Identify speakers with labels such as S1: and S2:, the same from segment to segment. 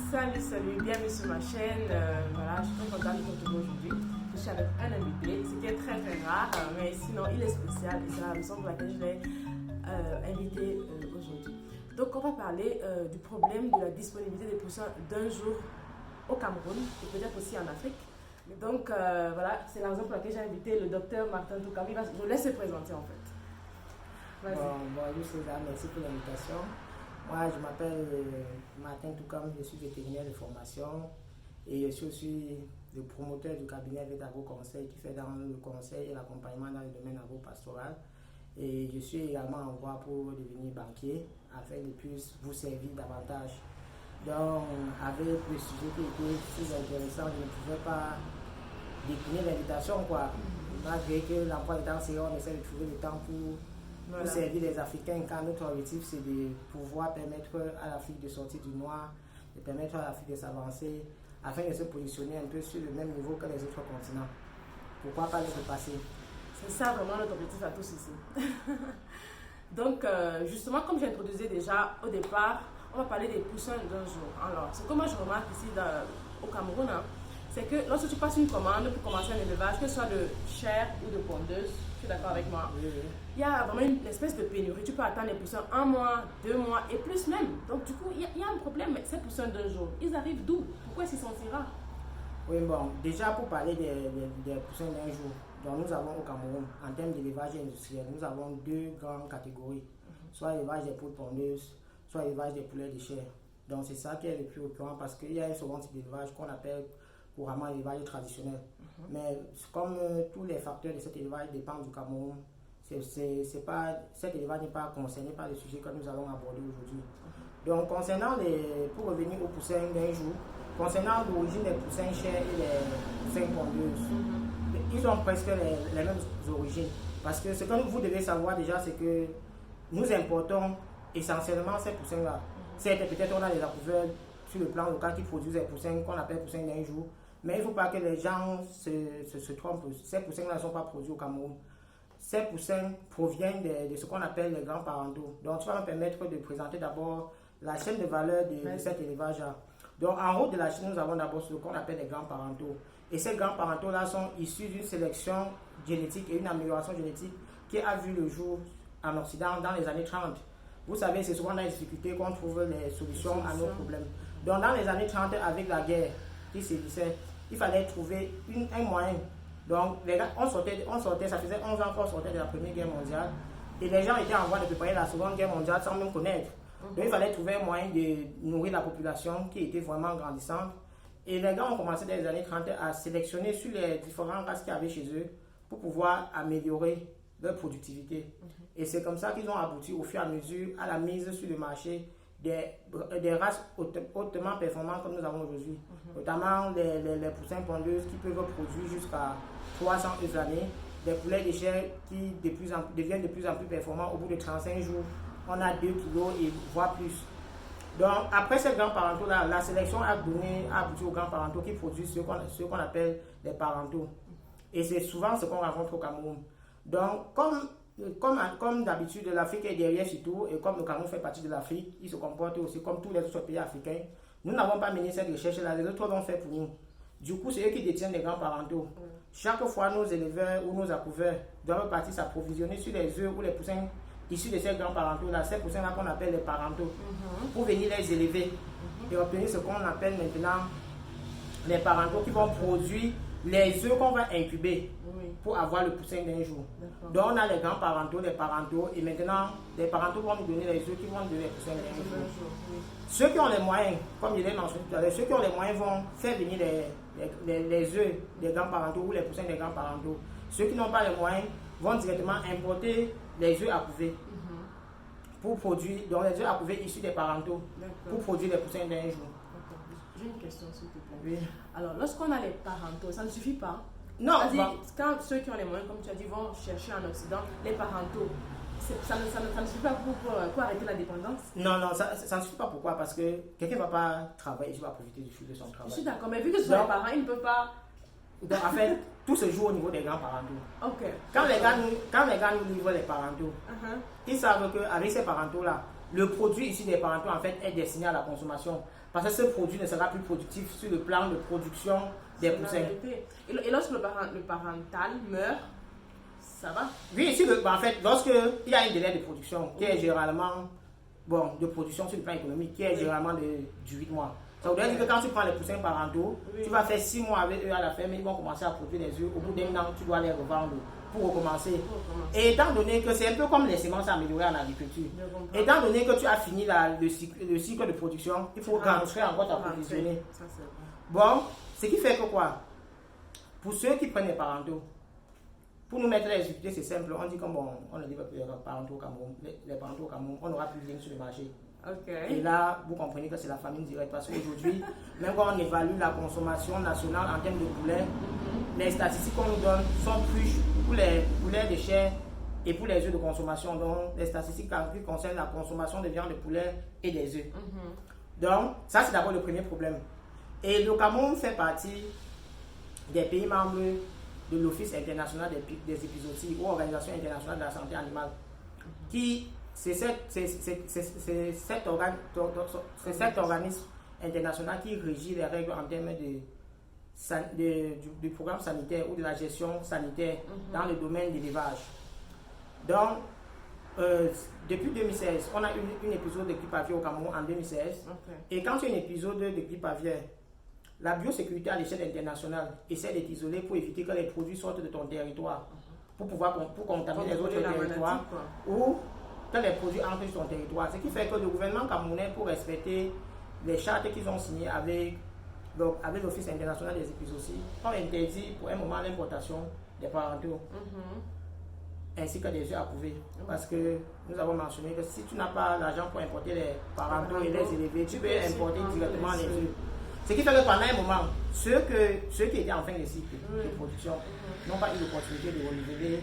S1: Salut, bienvenue sur ma chaîne. Voilà, je suis très contente de vous retrouver aujourd'hui. Je suis avec un invité, ce qui est très rare, mais sinon il est spécial et c'est la raison pour laquelle je l'ai invité aujourd'hui. Donc on va parler du problème de la disponibilité des poussins d'un jour au Cameroun et peut-être aussi en Afrique. Donc voilà, c'est la raison pour laquelle j'ai invité le docteur Martin Toukam. Je vous laisse se présenter en fait.
S2: Bonjour César, merci pour l'invitation. Moi, je m'appelle Martin Toukam, je suis vétérinaire de formation et je suis aussi le promoteur du cabinet Vétagro Conseil qui fait dans le conseil et l'accompagnement dans le domaine agro-pastoral. Et je suis également en voie pour devenir banquier afin de plus vous servir davantage. Donc, avec le sujet qui était très intéressant, je ne pouvais pas décliner l'invitation, quoi. Malgré que l'emploi du temps, c'est on essaie de trouver le temps pour servir les Africains, car notre objectif c'est de pouvoir permettre à l'Afrique de sortir du noir, de permettre à l'Afrique de s'avancer, afin de se positionner un peu sur le même niveau que les autres continents. Pourquoi pas le dépasser?
S1: C'est ça vraiment notre objectif à tous ici. Donc justement, comme j'introduisais déjà au départ, on va parler des poussins d'un jour. Alors, ce que moi je remarque ici au Cameroun, c'est que lorsque tu passes une commande pour commencer un élevage, que ce soit de chair ou de pondeuse, tu es d'accord avec moi?
S2: Oui.
S1: Il y a vraiment une espèce de pénurie. Tu peux attendre les poussins 1 mois, 2 mois et plus même. Donc du coup, il y a un problème. Ces poussins d'un jour, ils arrivent d'où? Pourquoi est-ce qu'ils sont si rares?
S2: Oui, bon, déjà pour parler des poussins d'un jour, donc nous avons au Cameroun, en termes d'élevage industriel, nous avons deux grandes catégories. Soit l'élevage des poules pondeuses, soit l'élevage des poulets de chair. Donc c'est ça qui est le plus récurrent parce qu'il y a un second type d'élevage qu'on appelle couramment l'élevage traditionnel. Mais comme tous les facteurs de cet élevage dépendent du Cameroun, cet élevage n'est pas concerné par les sujets que nous allons aborder aujourd'hui. Donc pour revenir aux poussins d'un jour, concernant l'origine des poussins chairs et les poussins pondeuses, ils ont presque les mêmes origines. Parce que ce que vous devez savoir déjà, c'est que nous importons essentiellement ces poussins-là. Peut-être on a des accouveurs sur le plan local qui produisent des poussins qu'on appelle poussins d'un jour. Mais il ne faut pas que les gens se trompent. Ces poussins-là ne sont pas produits au Cameroun. Ces poussins proviennent de ce qu'on appelle les grands parentaux. Donc, tu vas me permettre de présenter d'abord la chaîne de valeur de cet élevage-là. Donc, en haut de la chaîne, nous avons d'abord ce qu'on appelle les grands parentaux. Et ces grands parentaux-là sont issus d'une sélection génétique et une amélioration génétique qui a vu le jour en Occident dans les années 30. Vous savez, c'est souvent dans les difficultés qu'on trouve les solutions à nos problèmes. Donc, dans les années 30, avec la guerre qui sévissait, il fallait trouver un moyen. Donc, les gars, on sortait, ça faisait 11 ans qu'on sortait de la Première Guerre mondiale. Et les gens étaient en voie de préparer la Seconde Guerre mondiale sans même connaître. Donc, il fallait trouver un moyen de nourrir la population qui était vraiment grandissante. Et les gars ont commencé dans les années 30 à sélectionner sur les différentes races qu'il y avait chez eux pour pouvoir améliorer leur productivité. Et c'est comme ça qu'ils ont abouti au fur et à mesure à la mise sur le marché des races hautement performantes comme nous avons aujourd'hui. Notamment les poussins pondeuses qui peuvent produire jusqu'à 300 œufs l'année, des poulets de chair qui deviennent de plus en plus performants au bout de 35 jours. On a 2 kilos et voire plus. Donc après ces grands parentaux-là, la sélection a abouti aux grands parentaux qui produisent ce qu'on appelle les parentaux. Et c'est souvent ce qu'on rencontre au Cameroun. Donc comme d'habitude, l'Afrique est derrière surtout, et comme le Cameroun fait partie de l'Afrique, il se comporte aussi comme tous les autres pays africains. Nous n'avons pas mené cette recherche-là, les autres l'ont fait pour nous. Du coup, c'est eux qui détiennent les grands parentaux. Chaque fois, nos éleveurs ou nos accouveurs doivent partir s'approvisionner sur les œufs ou les poussins issus de ces grands parentaux-là, ces poussins-là qu'on appelle les parentaux, pour venir les élever et obtenir ce qu'on appelle maintenant les parentaux qui vont produire les œufs qu'on va incuber pour avoir le poussin d'un jour. Donc on a les grands parentaux, les parentaux, et maintenant les parentaux vont nous donner les œufs qui vont nous donner les poussins d'un jour. Ceux qui ont les moyens, comme je l'ai mentionné tout à l'heure, ceux qui ont les moyens vont faire venir les œufs des grands parentaux ou les poussins des grands parentaux. Ceux qui n'ont pas les moyens vont directement importer les œufs à couver pour produire, donc les œufs à couver issus des parentaux pour produire les poussins d'un jour.
S1: J'ai une question s'il te plaît.
S2: Oui.
S1: Alors, lorsqu'on a les parentaux, ça ne suffit pas.
S2: Non,
S1: quand ceux qui ont les moyens, comme tu as dit, vont chercher en Occident les parentaux, ça ne suffit pas pour arrêter la dépendance?
S2: Non, ça ne suffit pas. Pourquoi? Parce que quelqu'un ne va pas travailler, il va profiter du fruit de son travail.
S1: Je suis d'accord, mais vu que ce sont les parents, ils ne peuvent pas.
S2: Donc, en fait, tout se joue au niveau des grands parentaux.
S1: Ok.
S2: Quand les gars nous livrent les parentaux, ils savent qu'avec ces parentaux-là, le produit ici des parentaux en fait est destiné à la consommation. Parce que ce produit ne sera plus productif sur le plan de production des poussins.
S1: Et lorsque le parental meurt, ça va?
S2: Oui, ici, en fait, lorsque il y a un délai de production qui est généralement, bon, de production sur le plan économique, qui est généralement du 8 mois. Ça voudrait dire que quand tu prends les poussins parentaux, tu vas faire 6 mois avec eux à la ferme, ils vont commencer à produire des œufs. Au bout d'un an, tu dois les revendre pour recommencer. Et étant donné que c'est un peu comme les semences améliorées en agriculture, étant donné que tu as fini le cycle de production, il faut rentrer encore t'approvisionner. Bon, ce qui fait que quoi? Pour ceux qui prennent les parentaux, pour nous mettre les difficultés, c'est simple. On dit que bon, on ne dit pas que les parentaux au Cameroun, les parentaux au Cameroun, on n'aura plus rien sur le marché. Et là, vous comprenez que c'est la famine directe parce qu'aujourd'hui, même quand on évalue la consommation nationale en termes de poulet, les statistiques qu'on nous donne sont plus pour les poulets de chair et pour les œufs de consommation. Donc, les statistiques qui concernent la consommation de viande de poulet et des œufs. Donc, ça, c'est d'abord le premier problème. Et le Cameroun fait partie des pays membres de l'Office international des épizooties ou Organisation internationale de la santé animale, qui c'est cet organisme international qui régit les règles en termes du programme sanitaire ou de la gestion sanitaire dans le domaine de l'élevage. Donc, depuis 2016, on a eu un épisode de grippe aviaire au Cameroun en 2016. Et quand il y a un épisode de grippe aviaire, la biosécurité à l'échelle internationale essaie d'être isolée pour éviter que les produits sortent de ton territoire pour contaminer les autres territoires ou que les produits entrent sur ton territoire. Ce qui fait que le gouvernement camerounais, pour respecter les chartes qu'ils ont signées avec l'Office international des épizooties, ont interdit pour un moment l'importation des parentaux ainsi que des œufs à couver. Parce que nous avons mentionné que si tu n'as pas l'argent pour importer les parentaux et les élever, tu peux importer directement les œufs. Ce qui fait que pendant un moment, ceux qui étaient en fin de cycle de production n'ont pas eu l'opportunité de renouveler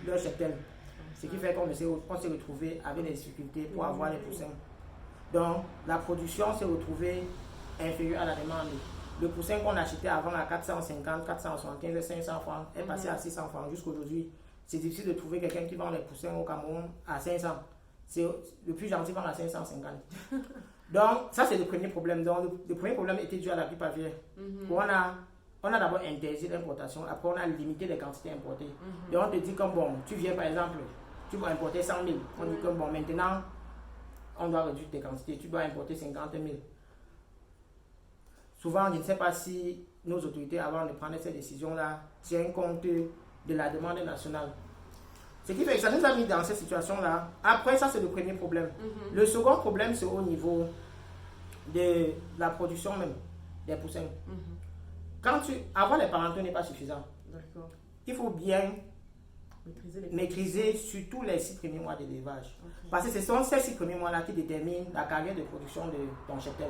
S2: leur cheptel. Ce qui fait qu'on s'est retrouvé avec des difficultés pour avoir les poussins. Donc, la production s'est retrouvée inférieure à la demande. Le poussin qu'on achetait avant à 450, 475, 500 francs est passé à 600 francs jusqu'à aujourd'hui. C'est difficile de trouver quelqu'un qui vend les poussins au Cameroun à 500. Le plus gentil vend à 550. Donc, ça c'est le premier problème. Donc, le premier problème était dû à la grippe aviaire. On a d'abord interdit l'importation, après on a limité les quantités importées. Donc, on te dit comme bon, tu viens par exemple, tu vas importer 100 000. On dit comme bon, maintenant, on doit réduire tes quantités, tu dois importer 50 000. Souvent, je ne sais pas si nos autorités, avant de prendre ces décisions-là, tiennent compte de la demande nationale. Ce qui fait que ça nous a mis dans cette situation-là. Après, ça, c'est le premier problème. Le second problème, c'est au niveau de la production même des poussins. Avoir les parentaux n'est pas suffisant. Il faut bien maîtriser surtout les 6 premiers mois d'élevage. Parce que ce sont ces 6 premiers mois-là qui déterminent la carrière de production de ton cheptel.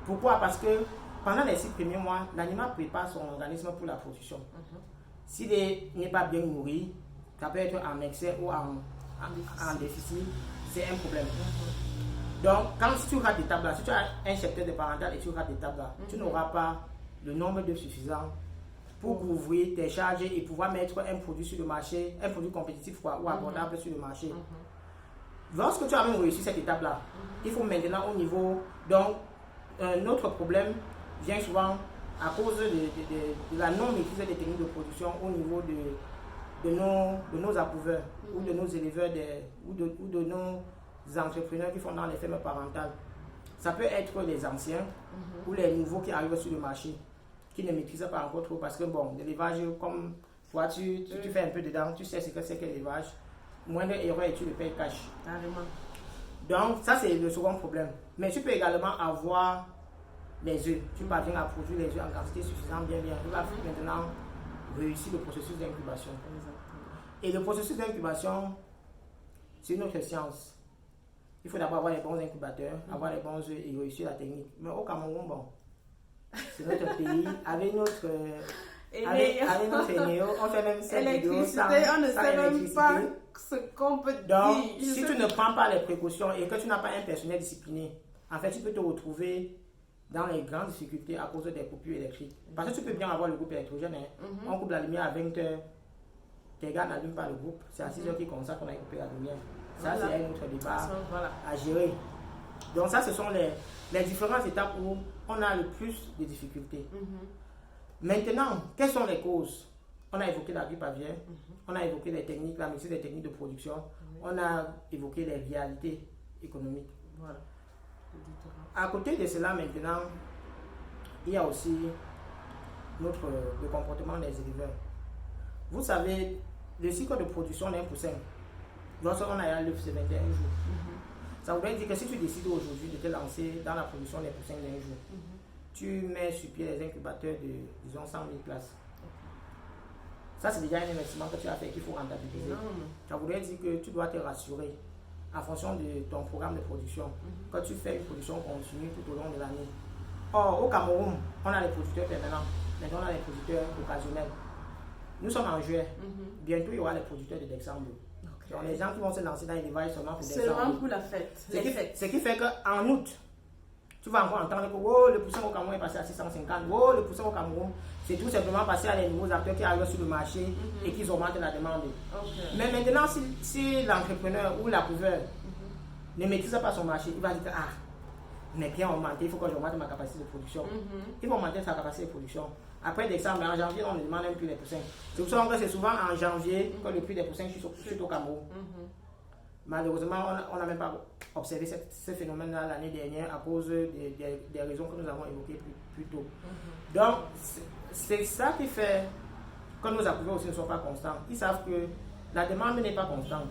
S2: Pourquoi? Parce que pendant les 6 premiers mois, l'animal prépare son organisme pour la production. S'il n'est pas bien nourri, ça peut être en excès ou en déficit, c'est un problème. Donc, quand tu rates des tables là, si tu as un cheptel de parental et tu rates des tables là, tu n'auras pas le nombre d'œufs suffisant pour couvrir tes charges et pouvoir mettre un produit sur le marché, un produit compétitif ou abordable sur le marché. Lorsque tu as même réussi cette étape là, il faut maintenant au niveau. Donc, notre problème vient souvent à cause de la non-maîtrise des techniques de production au niveau de nos approuveurs ou de nos éleveurs ou de nos entrepreneurs qui font dans les fermes parentales. Ça peut être les anciens ou les nouveaux qui arrivent sur le marché, qui ne maîtrisent pas encore trop parce que bon, l'élevage, comme toi tu fais un peu dedans, tu sais ce que c'est que l'élevage, moindre erreur et tu le payes cash. Donc ça c'est le second problème. Mais tu peux également avoir les œufs. Tu parviens à produire les œufs en quantité suffisante, bien. Tu vas maintenant réussir le processus d'incubation. Et le processus d'incubation, c'est une autre science. Il faut d'abord avoir les bons incubateurs, avoir les bons œufs et réussir la technique. Mais au Cameroun, bon, c'est notre pays, avec notre Eneo, on fait même cette vidéo sans
S1: on ne sait même pas ce qu'on peut dire.
S2: Donc, si tu ne prends pas les précautions et que tu n'as pas un personnel discipliné, en fait, tu peux te retrouver dans les grandes difficultés à cause des coupures électriques. Parce que tu peux bien avoir le groupe électrogène, on coupe la lumière à 20 h, tes gars n'allument pas le groupe, c'est à 6 h qu'ils consacrent qu'on a coupé la lumière. Ça,
S1: Voilà.
S2: c'est un autre débat
S1: Voilà.
S2: à gérer. Donc ça, ce sont les différentes étapes où on a le plus de difficultés. Maintenant, quelles sont les causes? On a évoqué la grippe aviaire, on a évoqué les techniques, la maîtrise des techniques de production, on a évoqué les réalités économiques.
S1: Voilà.
S2: À côté de cela, maintenant, il y a aussi le comportement des éleveurs. Vous savez, le cycle de production d'un poussin, lorsqu'on a l'œuf, c'est 21 jours. Ça voudrait dire que si tu décides aujourd'hui de te lancer dans la production des poussins d'un jour, tu mets sur pied les incubateurs de, disons, 100 000 places. Ça, c'est déjà un investissement que tu as fait qu'il faut rentabiliser. Ça voudrait dire que tu dois te rassurer en fonction de ton programme de production, quand tu fais une production continue tout au long de l'année. Or, au Cameroun, on a les producteurs permanents, maintenant on a les producteurs occasionnels. Nous sommes en juillet, bientôt il y aura les producteurs de décembre. Donc les gens qui vont se lancer dans l'élevage seulement pour décembre.
S1: Seulement pour la fête.
S2: Ce qui fait qu'en août, tu vas encore entendre que oh, le poussin au Cameroun est passé à 650. Oh, le poussin au Cameroun, c'est tout simplement passé à les nouveaux acteurs qui arrivent sur le marché et qui augmentent la demande. Mais maintenant, si l'entrepreneur ou l'appuveur ne maîtrise pas son marché, il va dire ah, on est bien augmenté, il faut que j'augmente ma capacité de production. Il va augmenter sa capacité de production. Après décembre, en janvier, on ne demande même plus les poussins. C'est pour ça que c'est souvent en janvier que le prix des poussins chute au Cameroun. Malheureusement, on n'a même pas observé ce phénomène-là l'année dernière à cause des raisons que nous avons évoquées plus tôt. Donc, c'est ça qui fait que nos appuveurs aussi ne sont pas constants. Ils savent que la demande n'est pas constante.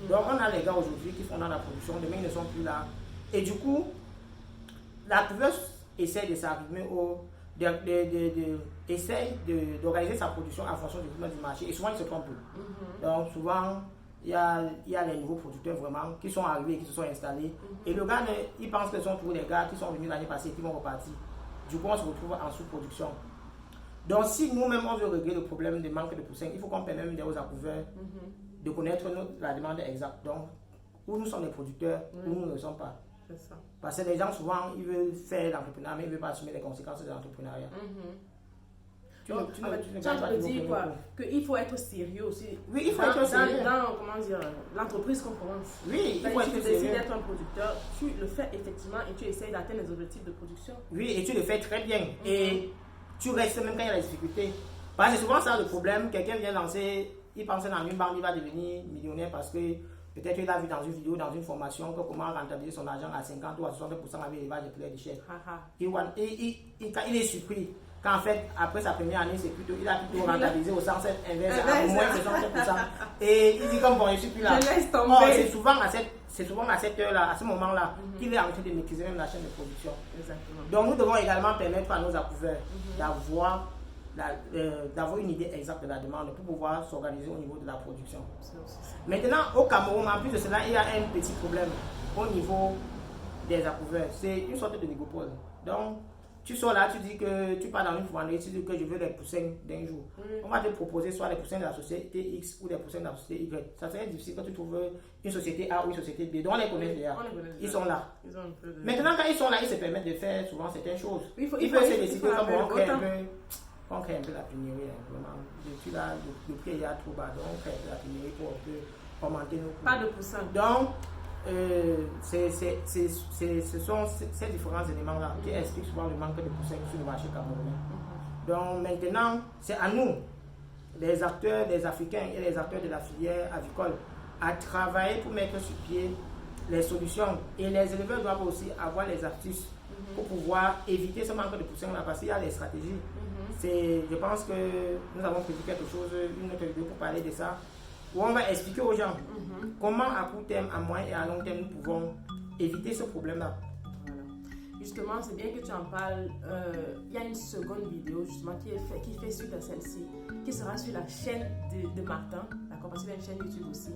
S2: Donc, on a les gars aujourd'hui qui font dans la production, demain ils ne sont plus là. Et du coup, l'appuveur essaie de s'arrimer essaye d'organiser sa production en fonction du rythme du marché. Et souvent, il se trompe. Donc, souvent, il y a les nouveaux producteurs vraiment qui sont arrivés, qui se sont installés. Et le gars, il pense que ce sont tous les gars qui sont venus l'année passée et qui vont repartir. Du coup, on se retrouve en sous-production. Donc, si nous-mêmes, on veut régler le problème de manque de poussins, il faut qu'on permette aux approuveurs de connaître la demande exacte. Donc, où nous sommes les producteurs, où nous ne le sommes pas.
S1: C'est ça.
S2: Parce que les gens, souvent, ils veulent faire l'entrepreneuriat, mais ils ne veulent pas assumer les conséquences de l'entrepreneuriat.
S1: Tu veux dire quoi? Qu'il faut être sérieux aussi.
S2: Oui, il faut être sérieux.
S1: Dans comment dire, l'entreprise qu'on commence.
S2: Oui, il faut être
S1: sérieux. Si tu décides d'être un producteur, tu le fais effectivement et tu essayes d'atteindre les objectifs de production.
S2: Oui, et tu le fais très bien. Et tu restes même quand il y a des difficultés. Parce que c'est souvent ça le problème. Quelqu'un vient lancer, il pense dans une banque, il va devenir millionnaire parce que peut-être il a vu dans une vidéo, dans une formation, que comment rentabiliser son argent à 50 ou à 60% avec l'élevage de poulet de chair. Il est surpris. Qu'en fait, après sa première année, il a plutôt rentabilisé au sens inverse, à au moins 67%. Et il dit comme bon, je suis plus là.
S1: Je laisse tomber.
S2: C'est souvent à cette heure-là, à ce moment-là, qu'il est en train de maîtriser même la chaîne de production.
S1: Exactement.
S2: Donc nous devons également permettre à nos approuveurs d'avoir une idée exacte de la demande pour pouvoir s'organiser au niveau de la production. Maintenant, au Cameroun, en plus de cela, il y a un petit problème au niveau des approuveurs. C'est une sorte de ligopole. Donc, tu sors là, tu dis que tu pars dans une fournerie, tu dis que je veux les poussins d'un jour. On va te proposer soit les poussins de la société X ou les poussins de la société Y. Ça serait difficile quand tu trouves une société A ou une société B. Donc on les connaît déjà. Ils sont là. Maintenant, quand ils sont là, ils se permettent de faire souvent certaines choses. Ils peuvent se décider comme on crée un peu la pénurie. Vraiment. Depuis là, le prix est trop bas. Donc on crée un peu la pénurie pour un peu augmenter nos coûts.
S1: Pas de poussins.
S2: Donc, ce sont ces différents éléments-là qui expliquent souvent le manque de poussins sur le marché camerounais. Donc maintenant, c'est à nous, les acteurs, les Africains et les acteurs de la filière avicole, à travailler pour mettre sur pied les solutions. Et les éleveurs doivent aussi avoir les astuces pour pouvoir éviter ce manque de poussins-là, parce qu'il y a les stratégies. Je pense que nous avons prévu quelque chose, une autre vidéo pour parler de ça, où on va expliquer aux gens comment à court terme, à moyen et à long terme, nous pouvons éviter ce problème-là.
S1: Voilà. Justement, c'est bien que tu en parles. Il y a une seconde vidéo justement qui fait suite à celle-ci, qui sera sur la chaîne de Martin, d'accord, parce qu'il y a une chaîne YouTube aussi,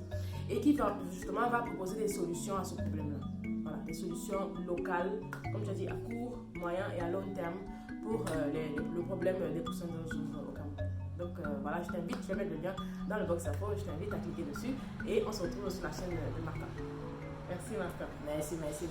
S1: et qui va proposer des solutions à ce problème-là. Voilà, des solutions locales, comme je dis, à court, moyen et à long terme pour le problème des poussins d'un jour au Cameroun. Donc voilà, je t'invite, je vais mettre le lien dans le box info, je t'invite à cliquer dessus et on se retrouve sur la chaîne de Martin. Merci Martin.
S2: Merci.
S1: Merci.